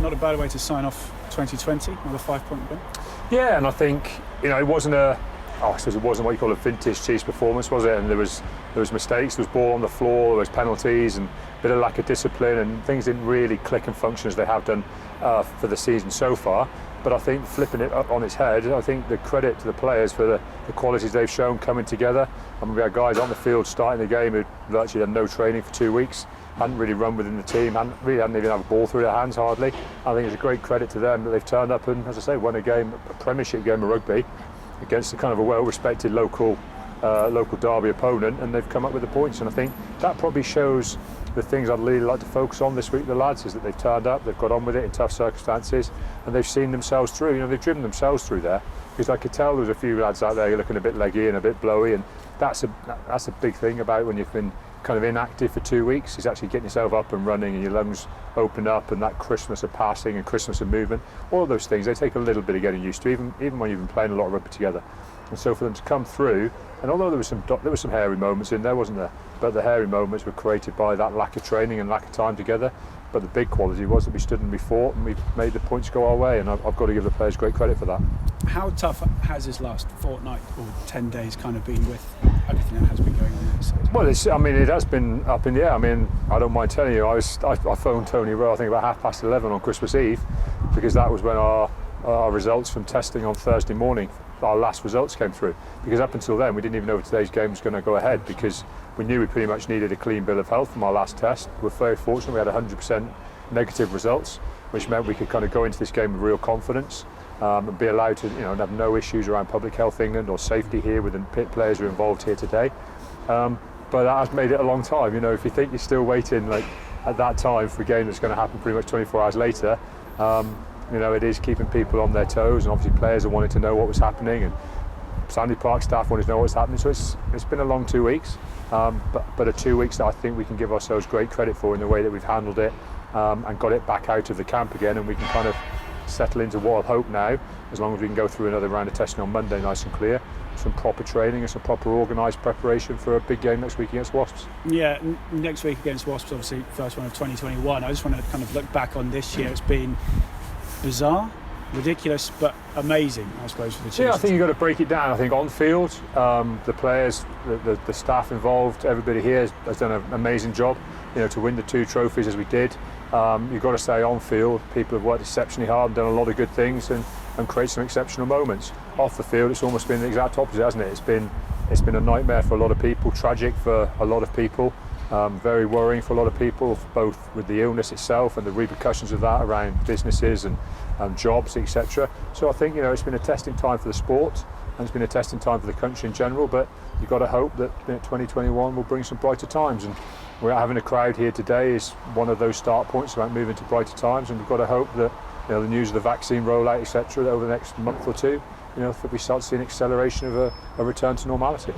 not a bad way to sign off 2020 with a 5-point win. Yeah, and I think it wasn't I suppose it wasn't what you call a vintage Chiefs performance, was it? And there was mistakes, there was ball on the floor, there was penalties, and a bit of lack of discipline, and things didn't really click and function as they have done for the season so far. But I think flipping it up on its head, I think the credit to the players for the qualities they've shown coming together. I mean, we had guys on the field starting the game who virtually had no training for 2 weeks, hadn't really run within the team, hadn't even had a ball through their hands hardly. I think it's a great credit to them that they've turned up and, as I say, won a Premiership game of rugby against a kind of a well-respected local derby opponent, and they've come up with the points. And I think that probably shows the things I'd really like to focus on this week, the lads, is that they've turned up, they've got on with it in tough circumstances, and they've seen themselves through. They've driven themselves through there, because I could tell there was a few lads out there looking a bit leggy and a bit blowy, and that's a big thing about when you've been kind of inactive for 2 weeks, is actually getting yourself up and running and your lungs open up, and that crispness of passing and crispness of movement, all of those things, they take a little bit of getting used to, even when you've been playing a lot of rugby together. And so for them to come through, and although there was some hairy moments in there, wasn't there? But the hairy moments were created by that lack of training and lack of time together. But the big quality was that we stood and we fought, and we made the points go our way, and I've got to give the players great credit for that. How tough has this last fortnight or 10 days kind of been with everything that has been going on? Well, it has been up in the air. I mean, I don't mind telling you, I phoned Tony Rowe, I think about 11:30 on Christmas Eve, because that was when our results from testing on Thursday morning, our last results came through. Because up until then, we didn't even know if today's game was going to go ahead, because we knew we pretty much needed a clean bill of health from our last test. We're very fortunate we had 100% negative results, which meant we could kind of go into this game with real confidence and be allowed to have no issues around Public Health England or safety here with the pit players who are involved here today. But that has made it a long time. If you think you're still waiting at that time for a game that's going to happen pretty much 24 hours later, it is keeping people on their toes, and obviously players are wanting to know what was happening, and Sandy Park staff wanted to know what was happening. So it's been a long 2 weeks, but a 2 weeks that I think we can give ourselves great credit for in the way that we've handled it and got it back out of the camp again, and we can kind of settle into what I hope now, as long as we can go through another round of testing on Monday nice and clear, some proper training and some proper organised preparation for a big game next week against Wasps. Yeah, next week against Wasps, obviously first one of 2021. I just want to kind of look back on this year. It's been bizarre, ridiculous, but amazing, I suppose, for the Chiefs. Yeah, I think you've got to break it down. I think on field, the players, the staff involved, everybody here has done an amazing job. To win the 2 trophies as we did. You've got to say on field, people have worked exceptionally hard and done a lot of good things and create some exceptional moments. Off the field, it's almost been the exact opposite, hasn't it? It's been a nightmare for a lot of people, tragic for a lot of people, very worrying for a lot of people, both with the illness itself and the repercussions of that around businesses and jobs, etc. So I think it's been a testing time for the sport, and it's been a testing time for the country in general. But you've got to hope that 2021 will bring some brighter times, and we're having a crowd here today is one of those start points about moving to brighter times, and we've got to hope that the news of the vaccine rollout, etc., over the next month or two, that we start seeing acceleration of a return to normality.